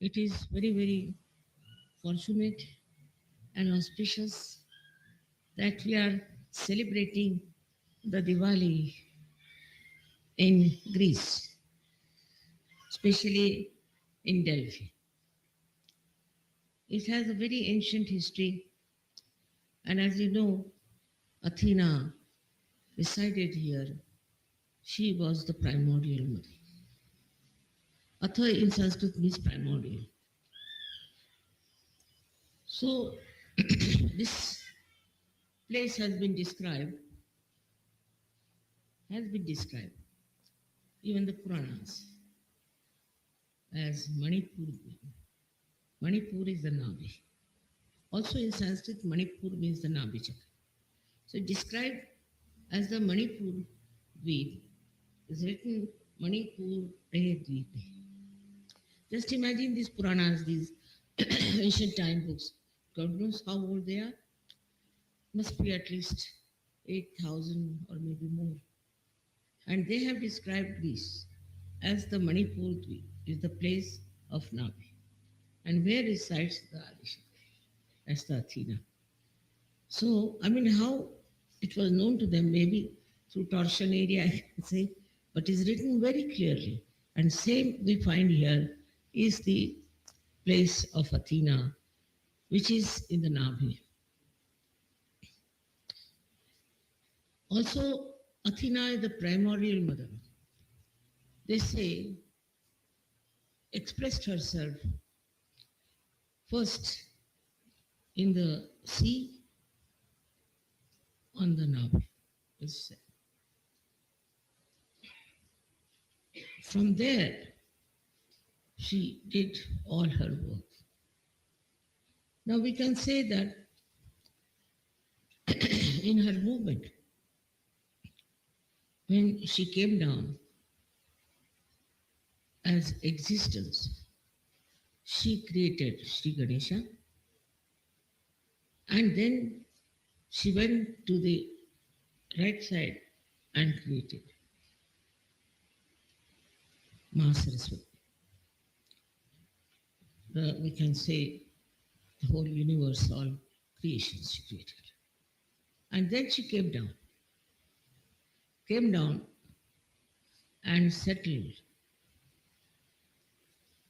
It is very, very fortunate and auspicious that we are celebrating the Diwali in Greece, especially in Delphi. It has a very ancient history, and as you know, Athena resided here. She was the primordial mother. Atha in Sanskrit means primordial. So, this place has been described, even the Puranas, as Manipur. Manipur is the Navi. Also in Sanskrit, Manipur means the Nabi chakra. So described as the Manipur Dweep is written Manipur Re Dweepe. Just imagine these Puranas, these ancient time books. God knows how old they are. Must be at least 8,000 or maybe more. And they have described Greece as the Manipur Dweep, is the place of Navi, and where resides the Adishakti, as the Athena. So, I mean, how it was known to them, maybe through torsion area, I can say, but is written very clearly. And same we find here is the place of Athena, which is in the Navi. Also, Athena is the primordial mother. They say expressed herself first in the sea on the Navi. It's said. From there, she did all her work. Now we can say that in her movement, when she came down as existence, she created Sri Ganesha, and then she went to the right side and created Mahasaraswati. We can say the whole universe, all creations she created. And then she came down and settled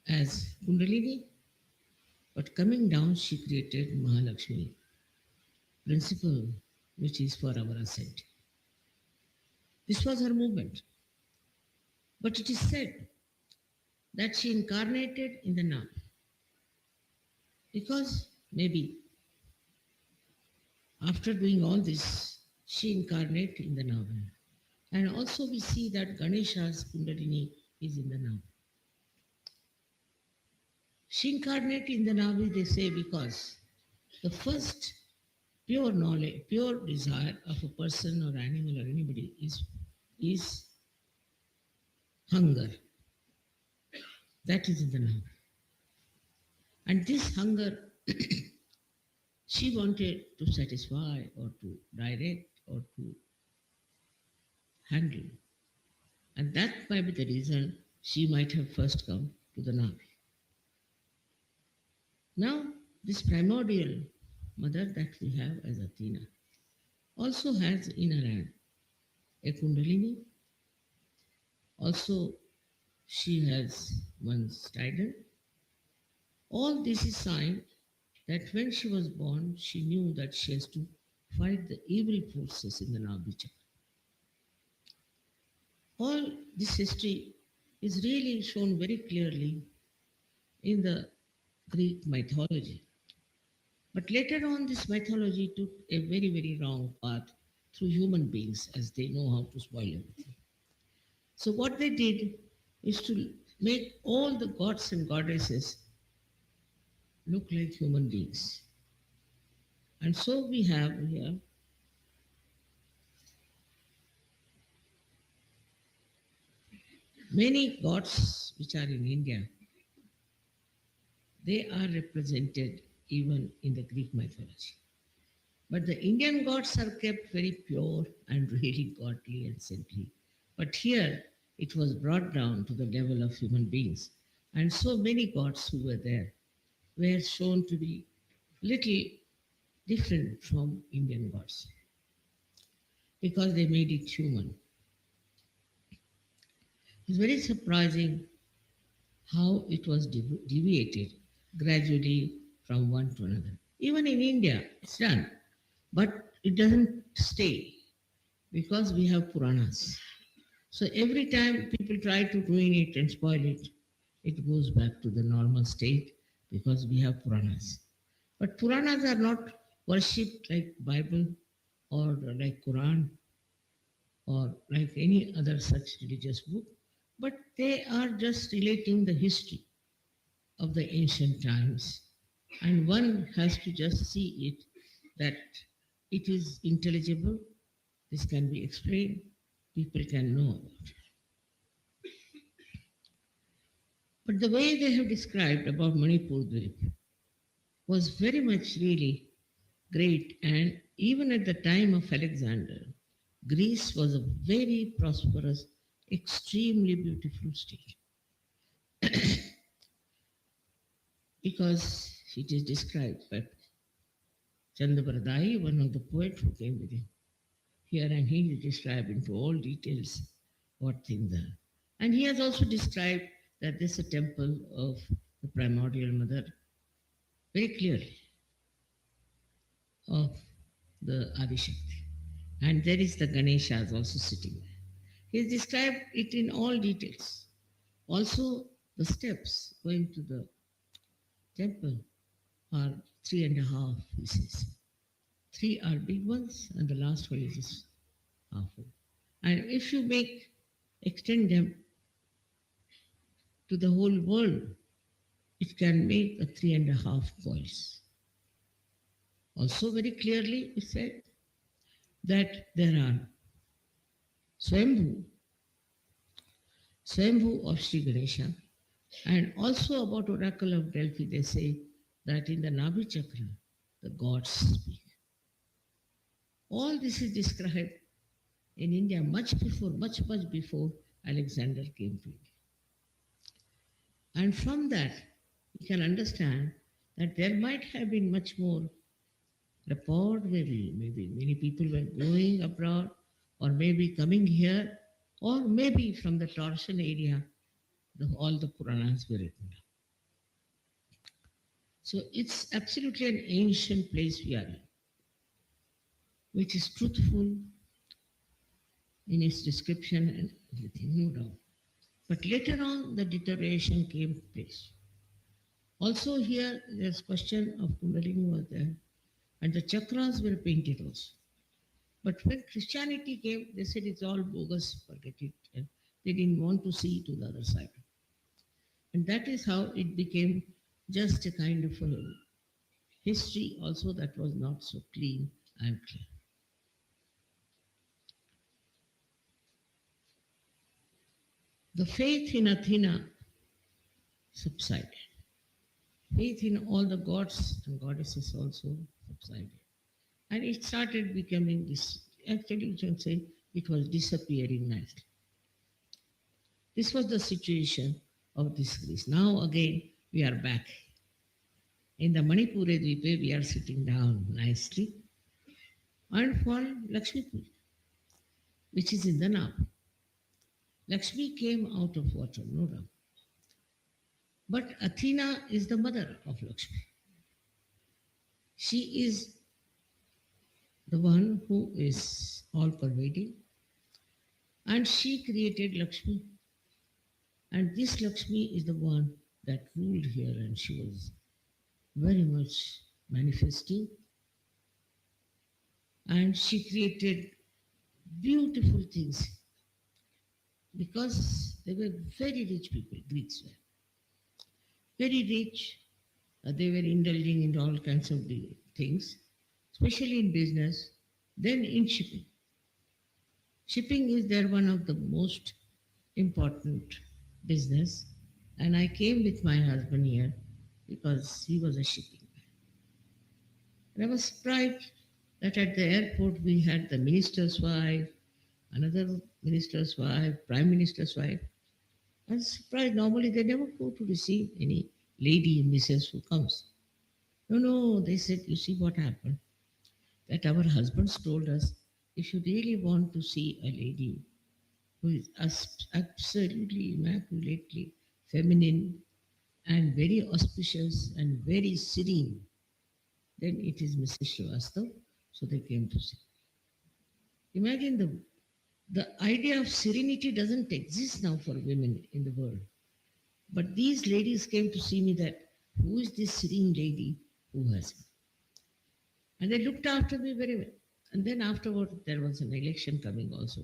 as Kundalini, but coming down she created Mahalakshmi, principle which is for our ascent. This was her movement. But it is said that she incarnated in the Nam because maybe after doing all this, she incarnated in the Nam. And also we see that Ganesha's Kundalini is in the Nam. She incarnated in the Navi, they say, because the first pure knowledge, pure desire of a person or animal or anybody is hunger. That is in the Navi. And this hunger she wanted to satisfy or to direct or to handle. And that might be the reason she might have first come to the Navi. Now, this primordial mother that we have as Athena also has in her hand a Kundalini. Also, she has one strident. All this is sign that when she was born, she knew that she has to fight the evil forces in the Nabhi chakra. All this history is really shown very clearly in the Greek mythology. But later on, this mythology took a very, very wrong path through human beings as they know how to spoil everything. So, what they did is to make all the gods and goddesses look like human beings. And so we have here many gods which are in India. They are represented even in the Greek mythology. But the Indian gods are kept very pure and really godly and saintly. But here it was brought down to the level of human beings. And so many gods who were there were shown to be little different from Indian gods because they made it human. It's very surprising how it was deviated gradually from one to another. Even in India, it's done, but it doesn't stay because we have Puranas. So every time people try to ruin it and spoil it, it goes back to the normal state because we have Puranas. But Puranas are not worshipped like Bible or like Quran or like any other such religious book, but they are just relating the history of the ancient times. And one has to just see it that it is intelligible, this can be explained, people can know about it. But the way they have described about Manipur Dweep was very much really great. And even at the time of Alexander, Greece was a very prosperous, extremely beautiful state because it is described by Chandabardai, one of the poets who came with him here, and he is described into all details what things are. And he has also described that this is a temple of the primordial mother very clearly of the Adishakti. And there is the Ganesha is also sitting there. He has described it in all details. Also, the steps going to the temple are 3.5, he says. Three are big ones, and the last one is just half one. And if you extend them to the whole world, it can make a 3.5 coils. Also, very clearly, it said that there are Swambhu, Swambhu of Sri Ganesha, and also about Oracle of Delphi, they say that in the Nabhi Chakra, the gods speak. All this is described in India much before, much before Alexander came to India. And from that, we can understand that there might have been much more rapport, maybe many people were going abroad, or maybe coming here, or maybe from the Tarshan area, all the Puranas were written down. So it's absolutely an ancient place we are in, which is truthful in its description and everything, no doubt. But later on, the deterioration came place. Also here, there's question of Kundalini was there, and the chakras were painted also. But when Christianity came, they said it's all bogus, forget it. And they didn't want to see to the other side. And that is how it became just a kind of a history also that was not so clean and clear. The faith in Athena subsided. Faith in all the gods and goddesses also subsided. And it started becoming this, actually you can say it was disappearing nicely. This was the situation of this Greece. Now again we are back. In the Manipure Dweepa we are sitting down nicely and for Lakshmi Puja, which is in the Nab. Lakshmi came out of water, no doubt. But Athena is the mother of Lakshmi. She is the one who is all pervading, and she created Lakshmi. And this Lakshmi is the one that ruled here, and she was very much manifesting. And she created beautiful things because they were very rich people, Greeks were. Very rich. They were indulging in all kinds of things, especially in business, then in shipping. Shipping is there one of the most important business. And I came with my husband here because he was a shipping man. And I was surprised that at the airport we had the minister's wife, another minister's wife, prime minister's wife. I was surprised. Normally, they never go to receive any lady missus who comes. No, no, they said, you see what happened? That our husbands told us, if you really want to see a lady who is absolutely immaculately feminine and very auspicious and very serene, then it is Mrs. Srivastav. So they came to see. Imagine the idea of serenity doesn't exist now for women in the world. But these ladies came to see me that who is this serene lady who has me? And they looked after me very well. And then afterward, there was an election coming also.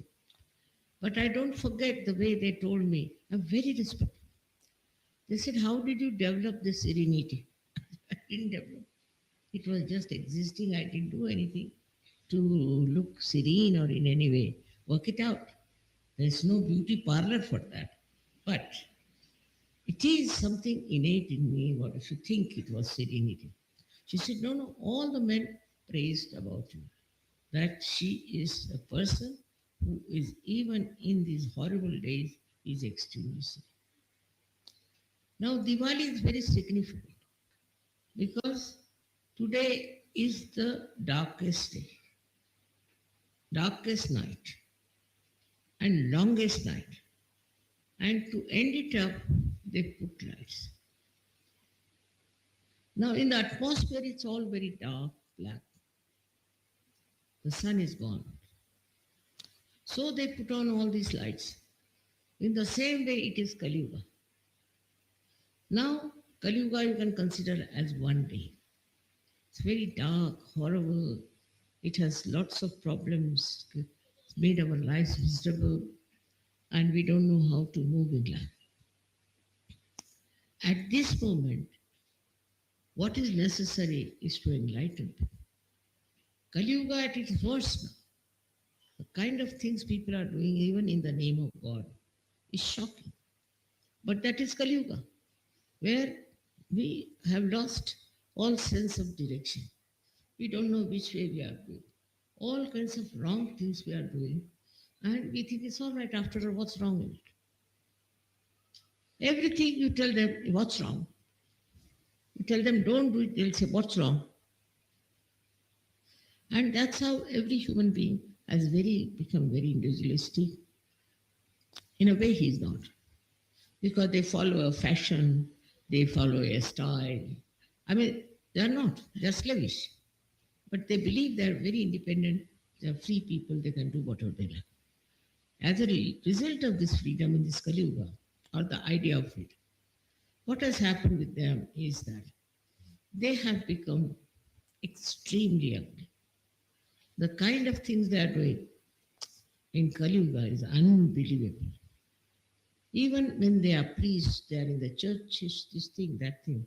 But I don't forget the way they told me. I'm very respectful. They said, how did you develop this serenity? I didn't develop. It was just existing. I didn't do anything to look serene or in any way. Work it out. There's no beauty parlor for that. But it is something innate in me. What if you think it was serenity? She said, no, no, all the men praised about you. That she is a person who is, even in these horrible days, is extremely serene. Now, Diwali is very significant because today is the darkest day, darkest night, and longest night. And to end it up, they put lights. Now, in the atmosphere, it's all very dark, black. The sun is gone. So they put on all these lights. In the same way, it is Kali Yuga. Now, Kali Yuga you can consider as one day. It's very dark, horrible. It has lots of problems. It's made our lives miserable, and we don't know how to move in life. At this moment, what is necessary is to enlighten people. Kali Yuga at its worst now. The kind of things people are doing, even in the name of God, is shocking. But that is Kali Yuga, where we have lost all sense of direction. We don't know which way we are going. All kinds of wrong things we are doing, and we think it's all right after all, what's wrong in it? Everything you tell them, what's wrong? You tell them, don't do it, they'll say, what's wrong? And that's how every human being has become very individualistic. In a way, he's not. Because they follow a fashion, they follow a style. I mean, they're not, they're slavish. But they believe they're very independent, they're free people, they can do whatever they like. As a result of this freedom in this Kali Yuga, or the idea of freedom, what has happened with them is that they have become extremely ugly. The kind of things they are doing in Kali Yuga is unbelievable. Even when they are priests, they are in the churches, this thing, that thing,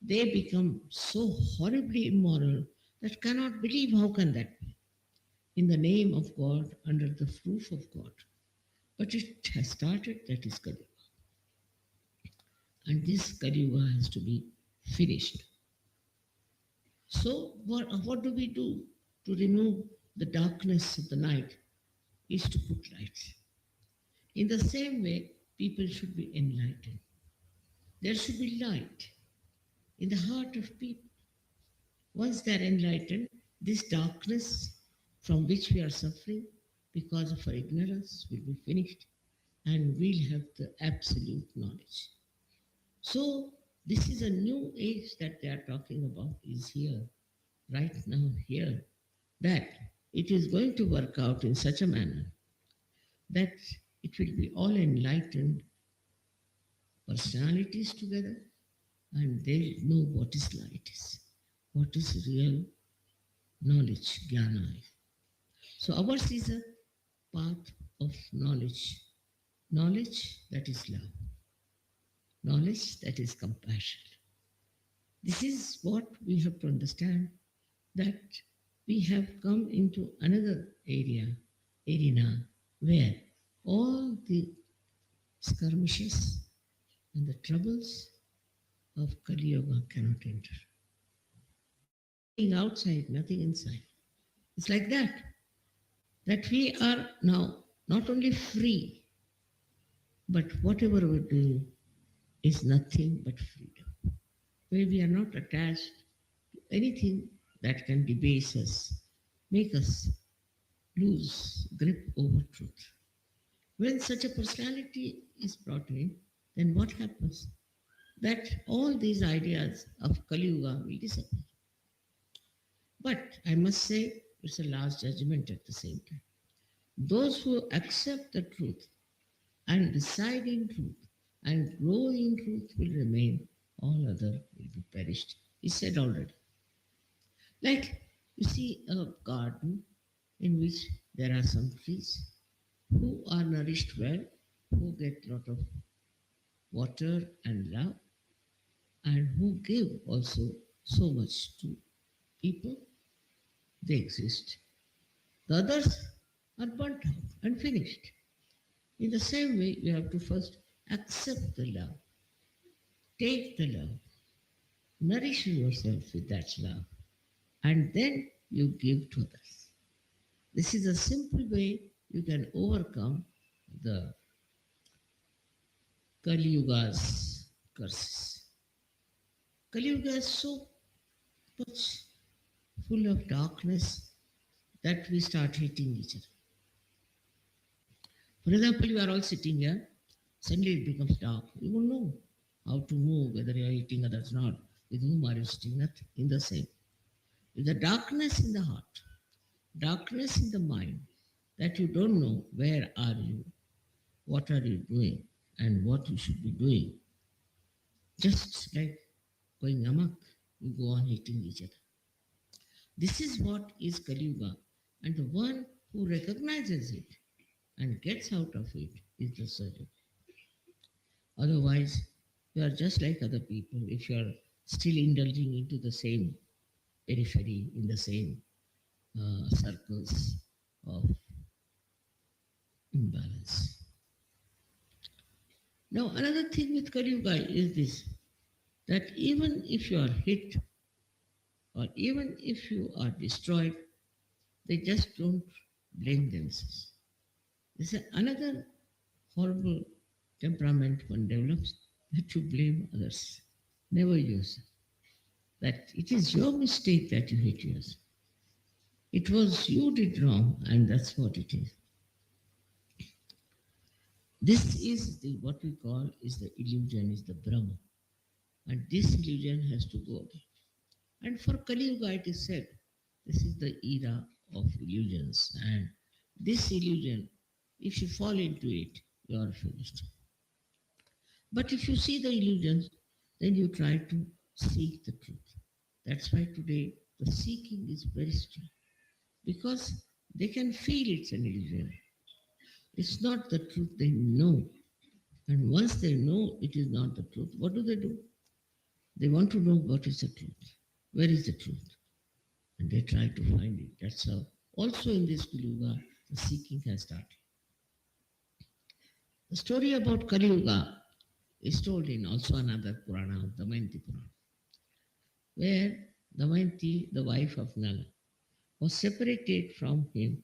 they become so horribly immoral that cannot believe how can that be in the name of God, under the roof of God. But it has started, that is Kali Yuga. And this Kali Yuga has to be finished. So what do we do to remove the darkness of the night? Is to put lights. In the same way, people should be enlightened. There should be light in the heart of people. Once they are enlightened, this darkness from which we are suffering because of our ignorance will be finished, and we'll have the absolute knowledge. So, this is a new age that they are talking about, is here, right now, here, that it is going to work out in such a manner that it will be all enlightened personalities together, and they'll know what is light is, what is real knowledge, jnana. So ours is a path of knowledge, knowledge that is love, knowledge that is compassion. This is what we have to understand, that we have come into another arena where all the skirmishes and the troubles of Kali Yuga cannot enter. Nothing outside, nothing inside. It's like that. That. We are now not only free, But whatever we do is nothing but freedom, where we are not attached to anything that can debase us, make us lose grip over truth. When such a personality is brought in, then what happens? That all these ideas of Kali Yuga will disappear. But I must say, it's a last judgment at the same time. Those who accept the truth and reside in truth and grow in truth will remain, all other will be perished. He said already. Like you see a garden in which there are some trees who are nourished well, who get lot of water and love, and who give also so much to people, they exist. The others are burnt out and finished. In the same way, you have to first accept the love, take the love, nourish yourself with that love, and then you give to others. This is a simple way you can overcome the Kali Yuga's curses. Kali Yuga is so much full of darkness that we start hating each other. For example, you are all sitting here, suddenly it becomes dark. You won't know how to move, whether you are eating others or not. With whom are you sitting? Nothing. In the same. With the darkness in the heart, darkness in the mind, that you don't know where are you, what are you doing, and what you should be doing. Just like going amok, you go on hating each other. This is what is Kali Yuga, and the one who recognizes it and gets out of it is the surgeon. Otherwise, you are just like other people if you are still indulging into the same periphery, in the same circles of imbalance. Now, another thing with Kali Yuga is this, that even if you are hit or even if you are destroyed, they just don't blame themselves. This is another horrible temperament one develops, that you blame others, never yourself. That it is your mistake that you hate yourself. It was you did wrong, and that's what it is. This is the what we call is the illusion, is the Brahma. And this illusion has to go away. And for Kali Yuga it is said, this is the era of illusions. And this illusion, if you fall into it, you are finished. But if you see the illusions, then you try to seek the truth. That's why today the seeking is very strong. Because they can feel it's an illusion. It's not the truth, they know. And once they know it is not the truth, what do? They want to know what is the truth. Where is the truth? And they try to find it. That's how. Also in this Kali Yuga, the seeking has started. The story about Kali Yuga is told in also another Purana, Damayanti Purana, where Damayanti, the wife of Nala, was separated from him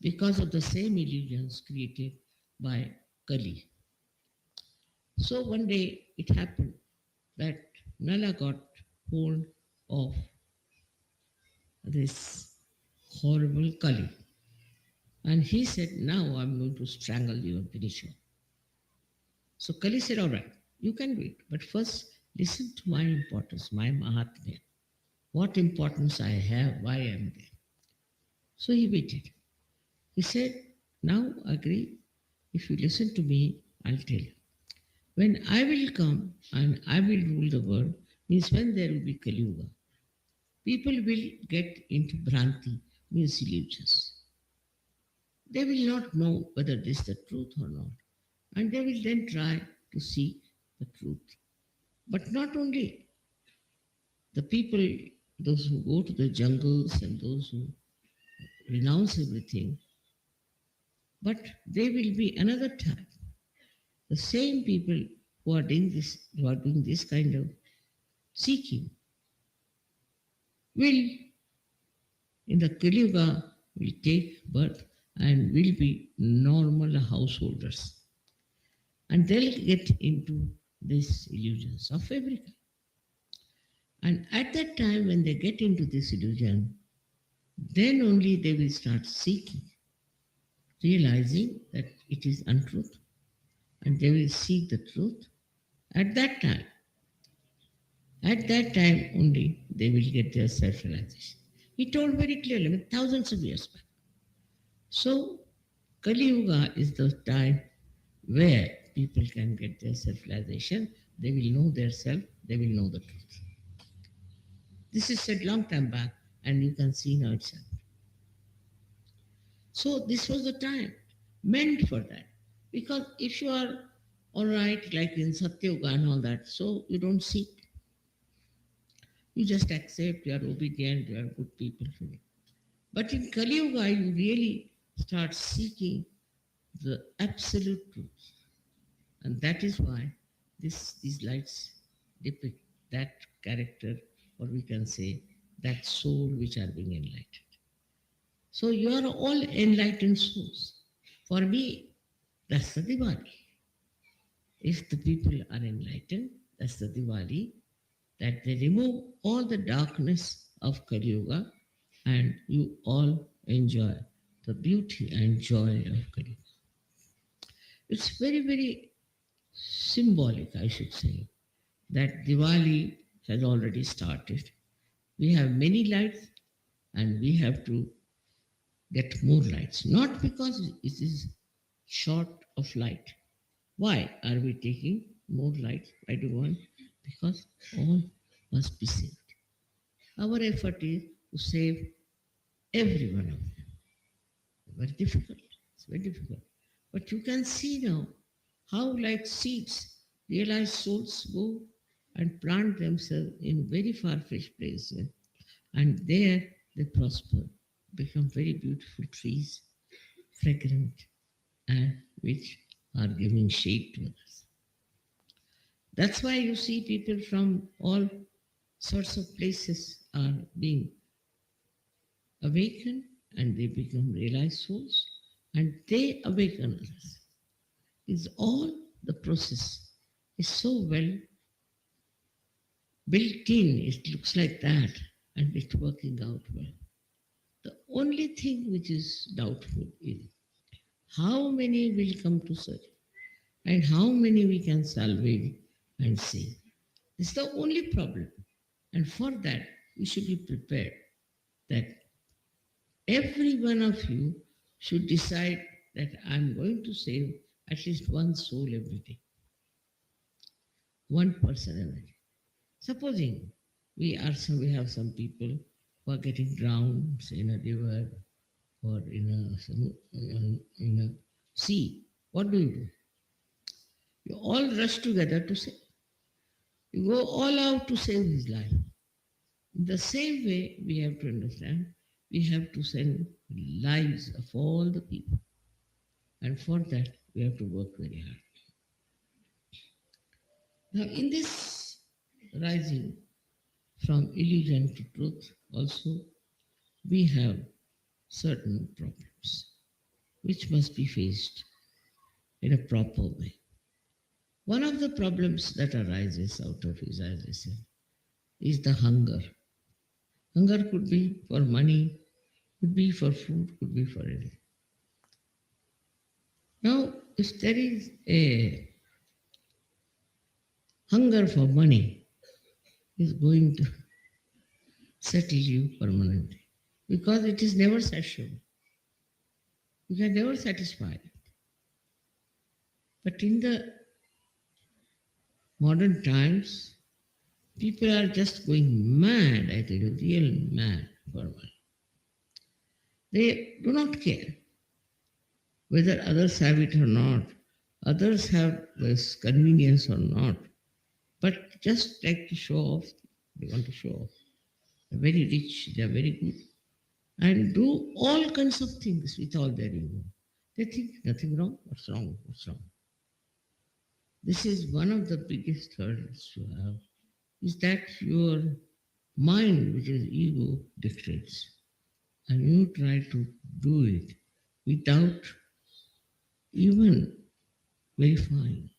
because of the same illusions created by Kali. So one day it happened that Nala got hold of this horrible Kali. And he said, now I'm going to strangle you and finish you. So Kali said, all right, you can do it. But first, listen to my importance, my Mahatmya. What importance I have, why I am there. So he waited. He said, now agree, if you listen to me, I'll tell you. When I will come and I will rule the world, means when there will be Kali Yuga, people will get into Bhranti, means illusions. They will not know whether this is the truth or not. And they will then try to seek the truth. But not only the people, those who go to the jungles and those who renounce everything, but they will be another type. The same people who are doing this kind of seeking, will in the Kali Yuga will take birth and will be normal householders. and they'll get into these illusions of every kind. And at that time, when they get into this illusion, then only they will start seeking, realizing that it is untruth, and they will seek the truth. At that time, at that time only, they will get their self-realization. He told very clearly, thousands of years back. So, Kali Yuga is the time where people can get their self-realization. They will know their self. They will know the truth. This is said long time back, and you can see now itself. So this was the time meant for that. Because if you are all right, like in Satya Yuga and all that, so you don't seek. You just accept, you are obedient, you are good people. But in Kali Yuga, you really start seeking the absolute truth. And that is why these lights depict that character, or we can say that soul which are being enlightened. So you are all enlightened souls. For me, that's the Diwali. If the people are enlightened, that's the Diwali, that they remove all the darkness of Kali Yuga and you all enjoy the beauty and joy of Kali Yuga. It's very, very symbolic, I should say, that Diwali has already started. We have many lights and we have to get more lights. Not because it is short of light. Why are we taking more light? I do want because all must be saved. Our effort is to save every one of them. Very difficult. It's very difficult. But you can see now how, like seeds, realized souls go and plant themselves in very far-fetched places, and there they prosper, become very beautiful trees, fragrant, and which are giving shade to others. That's why you see people from all sorts of places are being awakened and they become realized souls and they awaken others. It's all the process is so well built in, it looks like that, and it's working out well. The only thing which is doubtful is how many will come to search and how many we can salvage and save. This is the only problem. And for that, we should be prepared that every one of you should decide that I'm going to save at least one soul every day, one person every day. Supposing we have some people who are getting drowned say, in a river or in a sea. What do? You all rush together to save. You go all out to save his life. In the same way, we have to understand we have to send lives of all the people. And for that, we have to work very hard. Now, in this rising from illusion to truth, also, we have certain problems which must be faced in a proper way. One of the problems that arises out of his, as I said, is the hunger. Hunger could be for money, could be for food, could be for anything. Now, if there is a hunger for money, is going to settle you permanently because it is never satiable. You can never satisfy it. But in the modern times, people are just going mad, I tell you, real mad for money. They do not care whether others have it or not, others have this convenience or not, but just like to show off, they want to show off. They're very rich, they're very good, and do all kinds of things with all their ego. They think nothing wrong, what's wrong, what's wrong. This is one of the biggest hurdles you have, is that your mind, which is ego, dictates. And you try to do it without even verifying.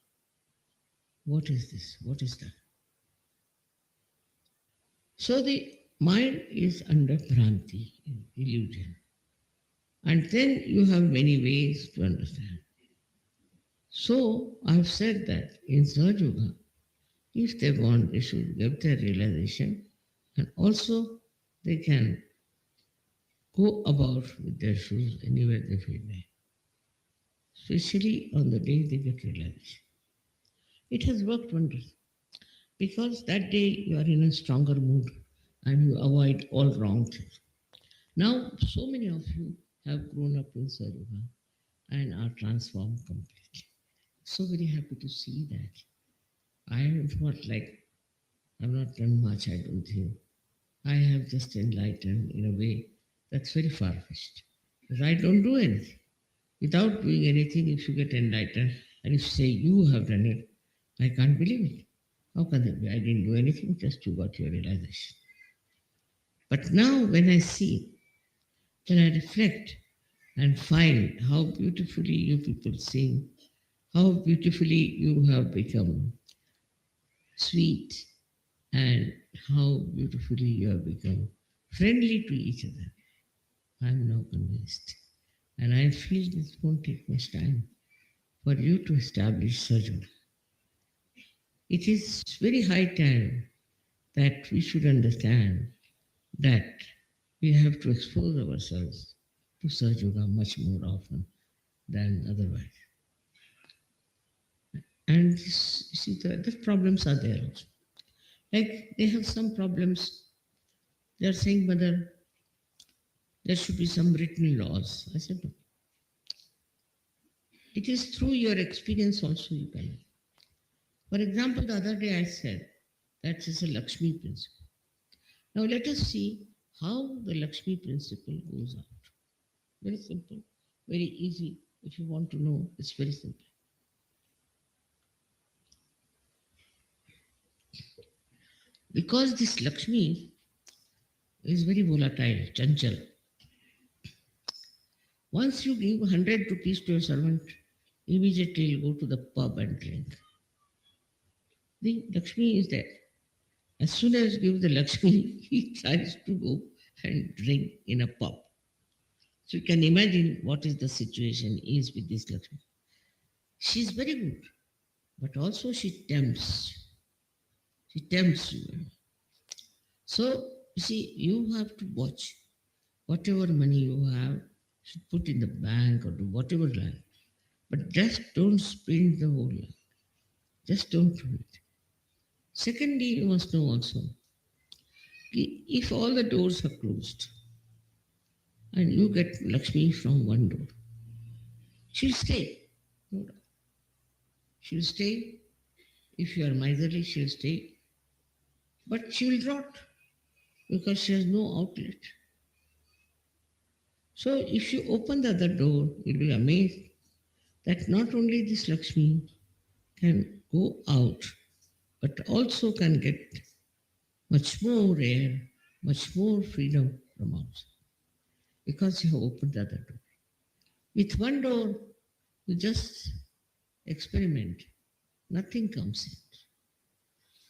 What is this? What is that? So the mind is under Bhranti, illusion. And then you have many ways to understand. So I've said that in Sahaja if they want, they should get their realization and also they can go about with their shoes anywhere they feel like, especially on the day they get realization. It has worked wonders because that day you are in a stronger mood and you avoid all wrong things. Now, so many of you have grown up in Saruga and are transformed completely. So very happy to see that. I am not like, I've not done much, I don't think. I have just enlightened in a way that's very far-fetched. Because I don't do anything. Without doing anything, if you get enlightened, and if you say you have done it, I can't believe it. How can that be? I didn't do anything, just you got your realization. But now when I see, when I reflect and find how beautifully you people sing, how beautifully you have become sweet, and how beautifully you have become friendly to each other, I'm now convinced. And I feel this won't take much time for you to establish surgery. It is very high time that we should understand that we have to expose ourselves to Saj Yoga much more often than otherwise. And this, you see, the problems are there also. Like they have some problems. They are saying, Mother, there should be some written laws. I said, no. It is through your experience also you can. For example, the other day I said that is a Lakshmi principle. Now let us see how the Lakshmi principle goes out. Very simple, very easy. If you want to know, it's very simple. Because this Lakshmi is very volatile, chanchal. Once you give 100 rupees to a servant, immediately you go to the pub and drink. The Lakshmi is there. As soon as you give the Lakshmi, he tries to go and drink in a pub. So you can imagine what is the situation is with this Lakshmi. She is very good, but also she tempts. She tempts you. So you see, you have to watch whatever money you have, should put in the bank or do whatever like. But just don't spend the whole lot. Just don't do it. Secondly, you must know also, if all the doors are closed and you get Lakshmi from one door, she'll stay. No doubt. She'll stay. If you are miserly, she'll stay. But she will rot because she has no outlet. So if you open the other door, you'll be amazed that not only this Lakshmi can go out, but also can get much more air, much more freedom from outside because you have opened the other door. With one door, you just experiment. Nothing comes in.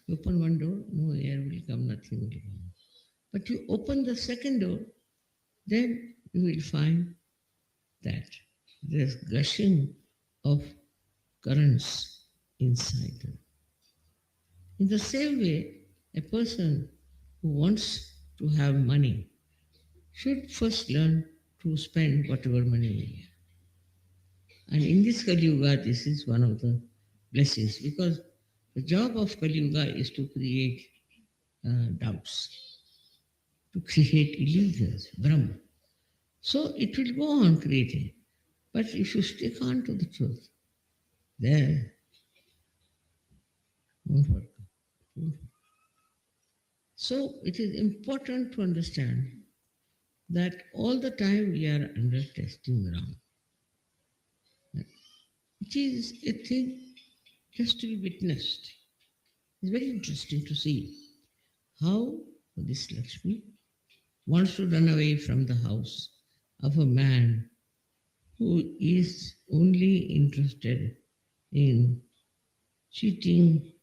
You open one door, no air will come, nothing will come. But you open the second door, then you will find that there's gushing of currents inside them. In the same way, a person who wants to have money should first learn to spend whatever money he has. And in this Kali Yuga, this is one of the blessings because the job of Kali Yuga is to create doubts, to create illusions, Brahma. So it will go on creating. But if you stick on to the truth, then won't work. So it is important to understand that all the time we are under testing ground. It is a thing just to be witnessed. It's very interesting to see how this Lakshmi wants to run away from the house of a man who is only interested in cheating,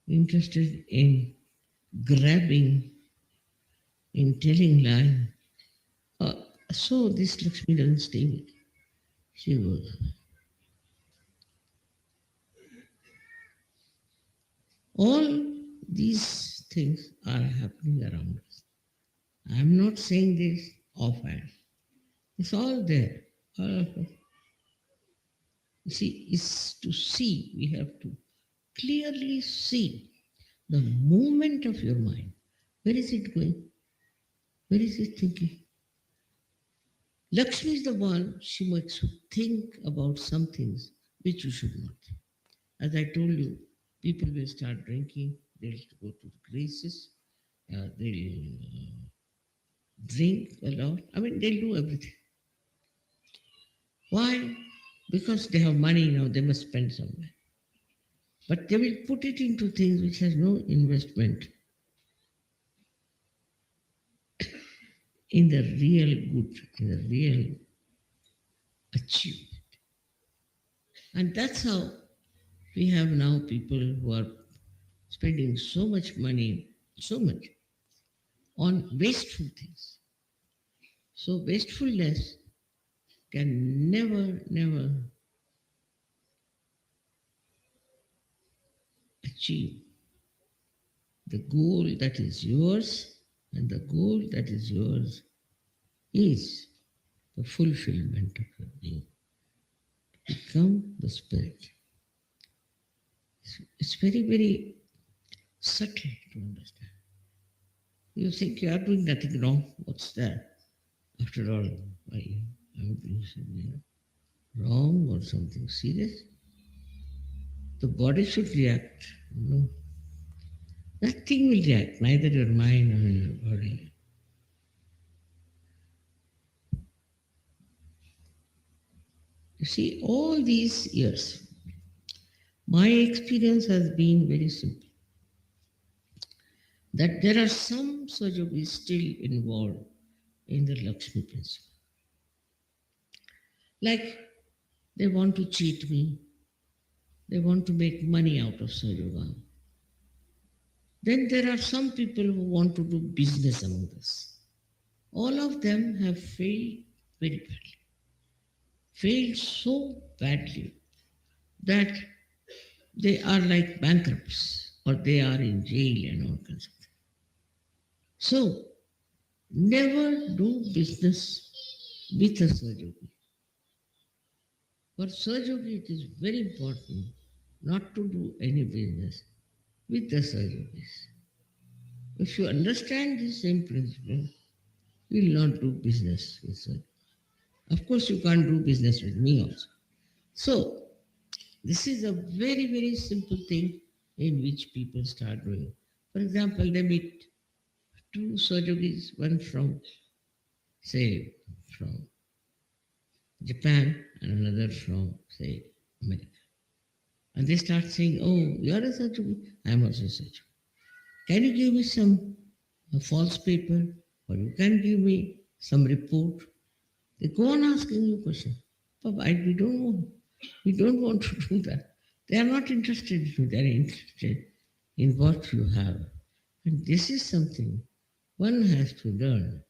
interested in grabbing, in telling lie. Uh, so this Lakshmi doesn't stay with you. She goes. All these things are happening around us. I'm not saying this offhand. It's all there. All of us. You see, it's to see. We have to clearly see the movement of your mind. Where is it going? Where is it thinking? Lakshmi is the one, she makes you think about some things which you should not think. As I told you, people will start drinking, they'll go to the graces, they'll drink a lot. I mean, they'll do everything. Why? Because they have money now, they must spend somewhere. But they will put it into things which has no investment in the real good, in the real achievement. And that's how we have now people who are spending so much money, so much, on wasteful things. So wastefulness can never, never achieve the goal that is yours, and the goal that is yours is the fulfillment of your being. Become the spirit. It's very, very subtle to understand. You think you are doing nothing wrong. What's that? After all, why I'm doing something wrong or something serious? The body should react. No. Nothing will react, neither your mind nor your body. You see, all these years, my experience has been very simple. That there are some Sahajogis still involved in the Lakshmi principle. Like they want to cheat me, they want to make money out of Sahajoga. Then there are some people who want to do business among us. All of them have failed very badly. Failed so badly that they are like bankrupts or they are in jail and all kinds of things. So, never do business with a Sahajogi. For Sahajogi, it is very important not to do any business with the Sahajogis. If you understand this same principle, you will not do business with Sahajogis. Of course, you can't do business with me also. So, this is a very, very simple thing in which people start doing. For example, they meet two Sahajogis, one from, say, from Japan and another from, say, America. And they start saying, oh, you are a Sahajogi, I am also a Sahajogi. Can you give me some false paper or you can give me some report? They go on asking you questions. But we don't want. We don't want to do that. They are not interested in you. They are interested in what you have. And this is something one has to learn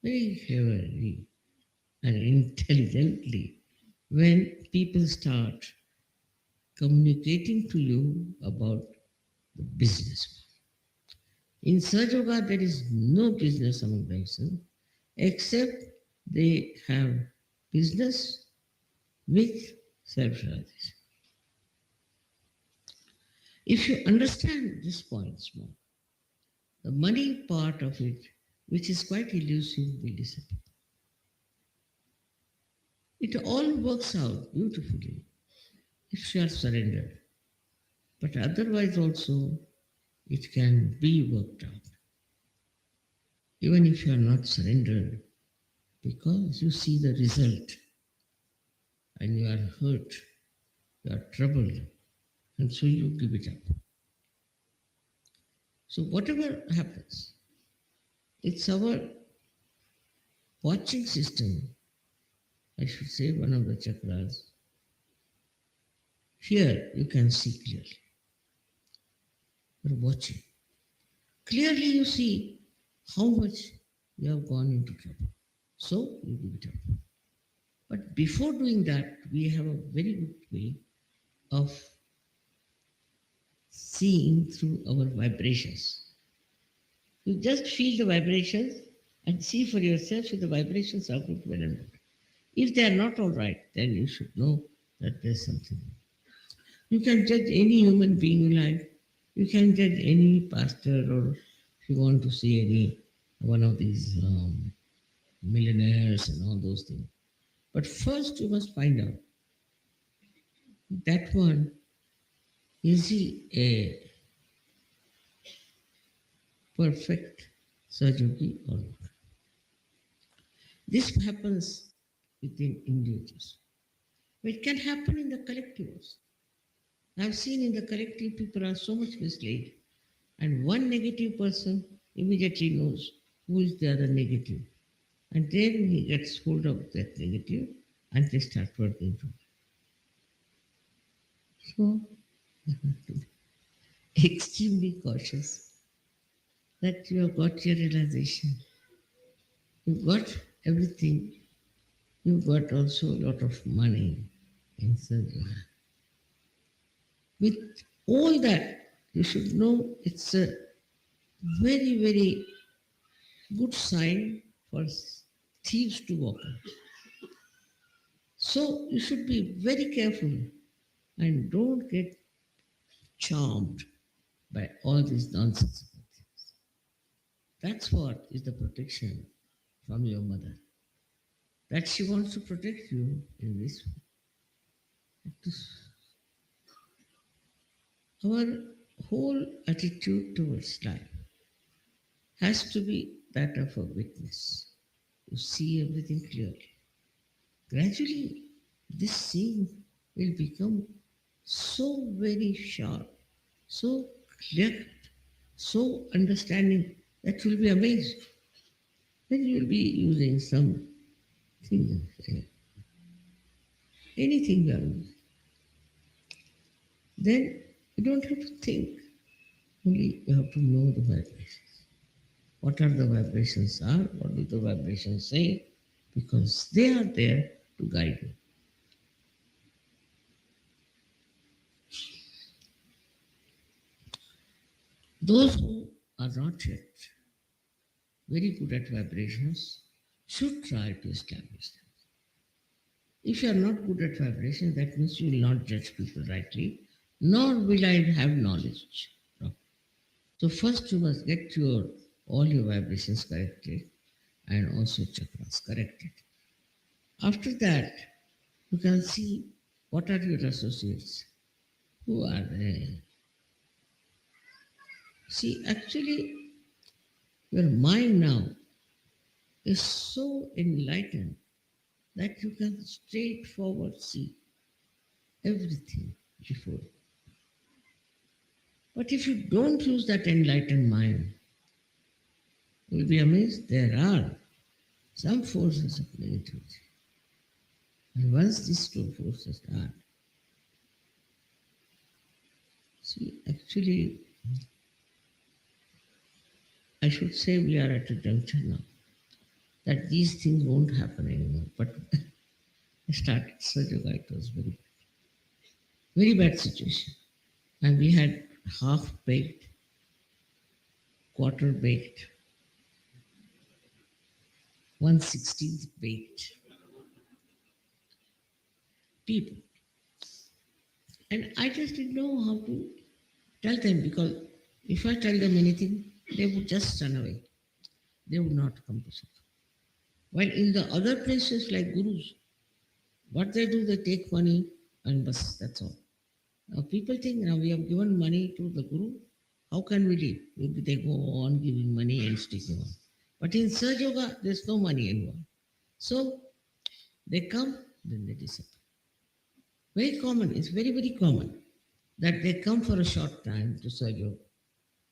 very cleverly and intelligently when people start communicating to you about the business. In Sahajoga, there is no business among themselves except they have business with self-realization. If you understand this point more, the money part of it, which is quite elusive, will disappear. It all works out beautifully if you are surrendered. But otherwise also, it can be worked out. Even if you are not surrendered, because you see the result and you are hurt, you are troubled, and so you give it up. So whatever happens, it's our watching system, I should say one of the chakras. Here you can see clearly. you're watching. Clearly, you see how much you have gone into trouble. So, you give it up. But before doing that, we have a very good way of seeing through our vibrations. You just feel the vibrations and see for yourself if the vibrations are good, well and good. If they are not all right, then you should know that there's something. You can judge any human being in life. You can judge any pastor, or if you want to see any one of these millionaires and all those things. But first, you must find out that one, is he a perfect Sahaja or not? This happens within individuals. It can happen in the collectives. I've seen in the collective people are so much misled, and one negative person immediately knows who is the other negative, and then he gets hold of that negative and they start working from it. So you have to be extremely cautious that you have got your realization. You've got everything. You've got also a lot of money inside your hand. With all that, you should know it's a very, very good sign for thieves to walk in. So you should be very careful and don't get charmed by all these nonsense. That's what is the protection from your mother. That she wants to protect you in this way. Our whole attitude towards life has to be that of a witness. You see everything clearly. Gradually, this seeing will become so very sharp, so clear, so understanding that you'll be amazed. Then you'll be using some thing, anything you are using. Then you don't have to think, only you have to know the vibrations. What are the vibrations are, what do the vibrations say, because they are there to guide you. Those who are not yet very good at vibrations should try to establish them. If you are not good at vibration, that means you will not judge people rightly, nor will I have knowledge. No. So first you must get your all your vibrations corrected and also chakras corrected. After that, you can see what are your associates, who are there. See, actually, your mind now is so enlightened that you can straightforward see everything before. But if you don't use that enlightened mind, you'll be amazed there are some forces of negativity. And once these two forces start, see, actually, I should say we are at a juncture now that these things won't happen anymore. But I started Sahaja, it was very bad situation. And we had half baked, quarter baked, 1/16th baked people. And I just didn't know how to tell them, because if I tell them anything, they would just run away. They would not come to sit. While in the other places like gurus, what they do, they take money and bus, that's all. Now people think, now we have given money to the guru, how can we live? Maybe they go on giving money and sticking on. But in Sahaja Yoga, there's no money involved. So they come, then they disappear. Very common, it's very, very common that they come for a short time to Sahaja Yoga.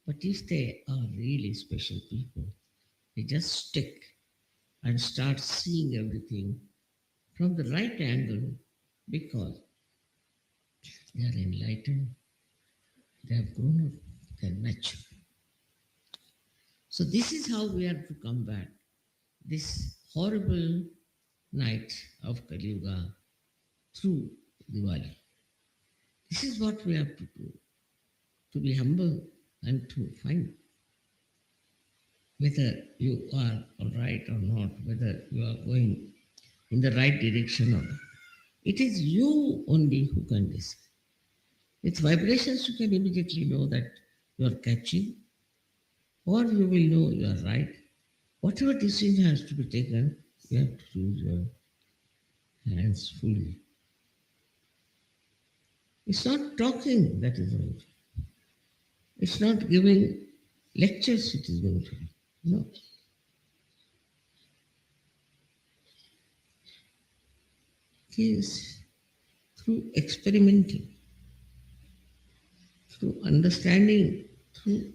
But if they are really special people, they just stick and start seeing everything from the right angle, because they are enlightened, they have grown up. can mature. So this is how we are to combat this horrible night of Kali Yuga through Diwali. This is what we have to do, to be humble and to find whether you are all right or not, whether you are going in the right direction or not. It is you only who can decide. With vibrations, you can immediately know that you are catching, or you will know you are right. Whatever decision has to be taken, you have to use your hands fully. It's not talking that is going to. It's not giving lectures it is going to. No. It is through experimenting, through understanding, through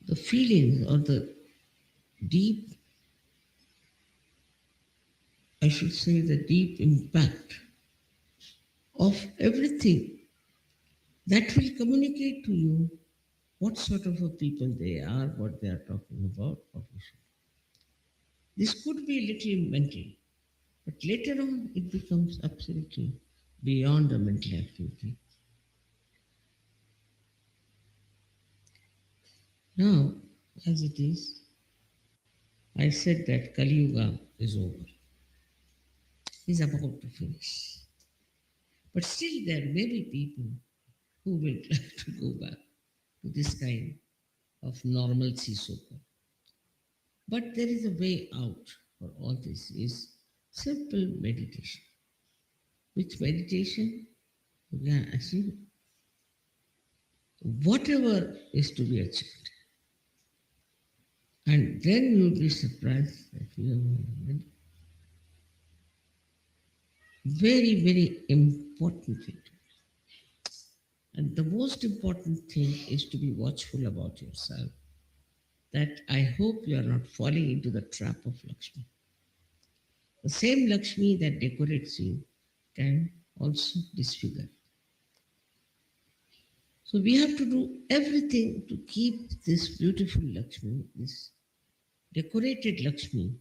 the feelings or the deep, I should say, the deep impact of everything that will communicate to you what sort of a people they are, what they are talking about, what we should. This could be a little mental, but later on it becomes absolutely beyond the mental activity. Now, as it I said that Kali Yuga is over, is about to finish. But still, there may be people who will like to go back to this kind of normalcy, so called. But there is a way out for all this is simple meditation. With meditation, you can achieve whatever is to be achieved. And then you'll be surprised that you have very, very important thing. And the most important thing is to be watchful about yourself. That I hope you are not falling into the trap of Lakshmi. The same Lakshmi that decorates you can also disfigure. So we have to do everything to keep this beautiful Lakshmi, this decorated Lakshmi,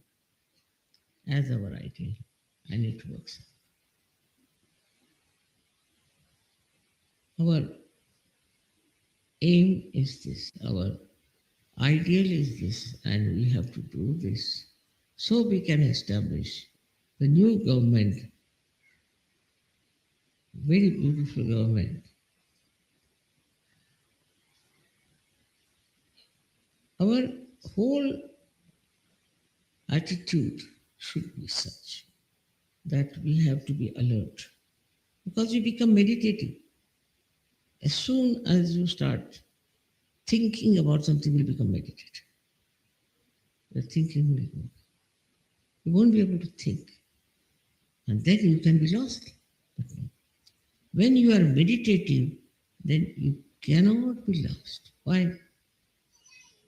as our ideal. And it works. Our aim is this, our ideal is this, and we have to do this so we can establish the new government, very beautiful government. Our whole attitude should be such that we have to be alert because we become meditative. As soon as you start thinking about something, you will become meditative. The thinking will go. You won't be able to think. And then you can be lost. But no. When you are meditative, then you cannot be lost. Why?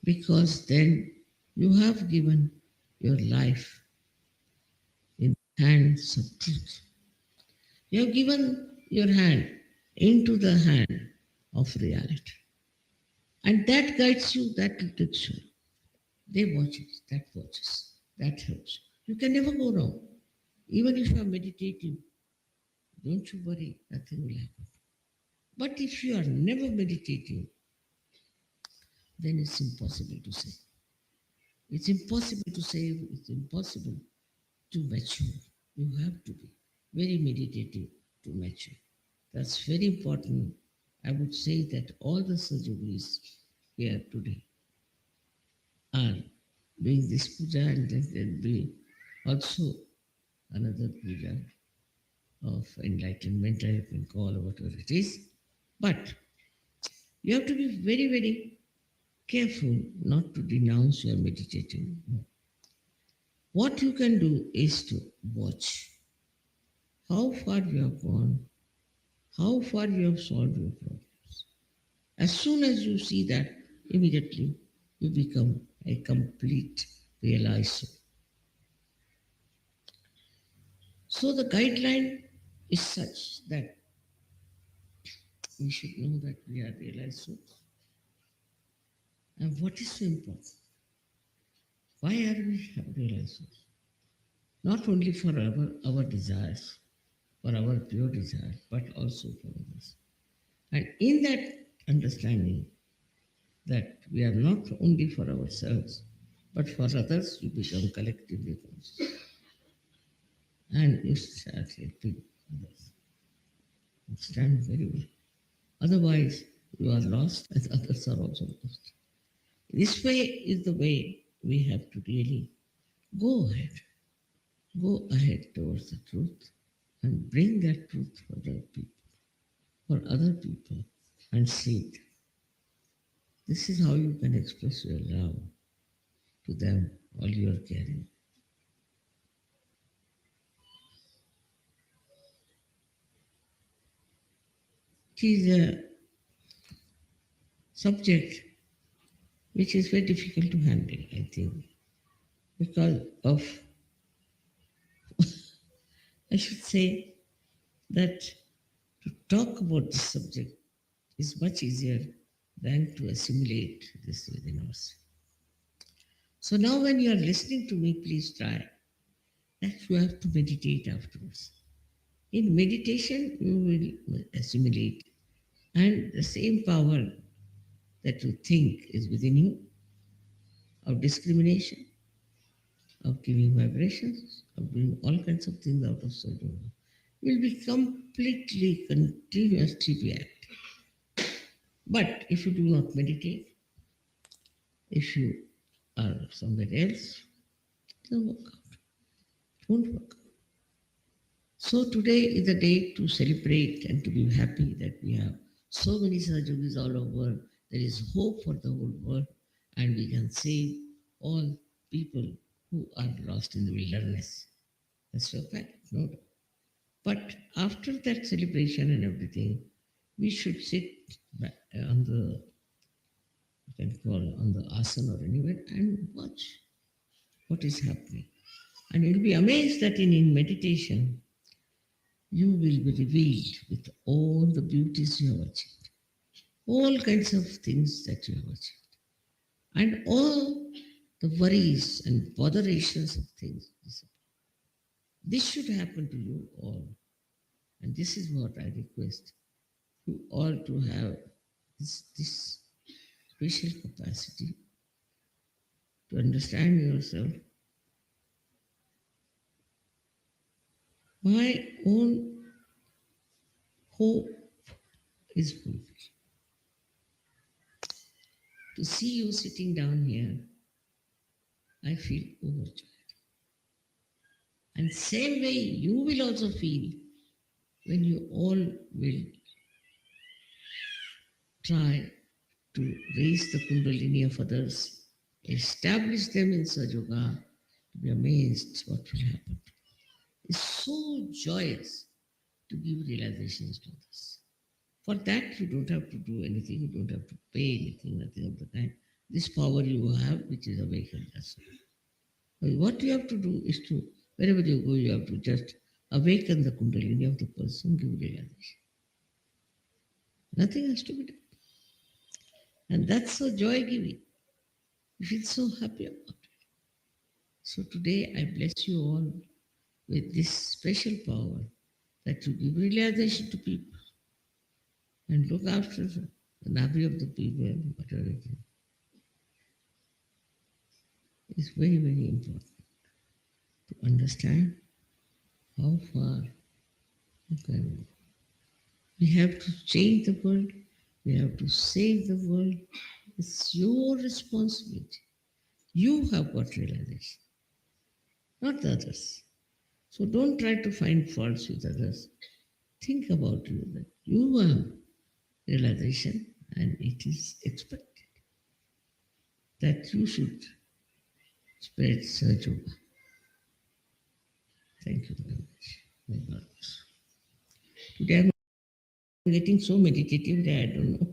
Because then you have given your life in hands of truth. You have given your hand into the hand of reality. And that guides you, that takes you. They watch it, that watches, that helps. You can never go wrong. Even if you are meditative, don't you worry, nothing will happen. But if you are never meditating, then it's impossible to say. It's impossible to say, it's impossible to mature. You have to be very meditative to mature. That's very important. I would say that all the surgeries here today are doing this puja and then there'll be also another puja of enlightenment, I can call whatever it is. But you have to be very, very careful not to denounce your meditating. What you can do is to watch how far you have gone, how far you have solved your problems. As soon as you see that, immediately you become a complete realizer. So the guideline is such that we should know that we are realized souls. And what is so important? Why are we realizing? Not only for our desires, for our pure desire, but also for others. And in that understanding that we are not only for ourselves, but for others, we become collectively conscious. And you start helping others. Understand very well. Otherwise, you are lost and others are also lost. This way is the way we have to really go ahead. Go ahead towards the truth and bring that truth for other people and see it. This is how you can express your love to them, all you are caring. It is a subject which is very difficult to handle, I think, because of, I should say, that to talk about this subject is much easier than to assimilate this within us. So now, when you are listening to me, please try that you have to meditate afterwards. In meditation, you will assimilate, and the same power that you think is within you of discrimination, of giving vibrations, of doing all kinds of things out of sadhana, will be completely, continuously be active. But if you do not meditate, if you are somewhere else, it doesn't work out. It won't work out. So today is the day to celebrate and to be happy that we have so many surgeries all over. There is hope for the whole world, and we can save all people who are lost in the wilderness. That's a fact, no doubt. But after that celebration and everything, we should sit on the, you can call on the asana or anywhere and watch what is happening. And you'll be amazed that in meditation, you will be revealed with all the beauties you have achieved, all kinds of things that you have achieved, and all the worries and botherations of things disappear. This should happen to you all. And this is what I request you all to have this special capacity to understand yourself. My own hope is fulfilled. To see you sitting down here, I feel overjoyed. And same way you will also feel when you all will try to raise the kundalini of others, establish them in Sajoga, to be amazed what will happen. It's so joyous to give realizations to others. For that, you don't have to do anything, you don't have to pay anything, nothing of the kind. This power you have, which is awakened, that's all. What you have to do is to, wherever you go, you have to just awaken the kundalini of the person, give realization. Nothing has to be done. And that's so joy giving. You feel so happy about it. So today I bless you all with this special power that you give realization to people and look after the navi of the people, whatever it is. It's very, very important to understand how far you can go. We have to change the world. We have to save the world. It's your responsibility. You have got realization, not the others. So don't try to find faults with others. Think about you that you have realization and it is expected that you should spread Sahaja. Thank you very much. May God bless. Today I'm getting so meditative that I don't know.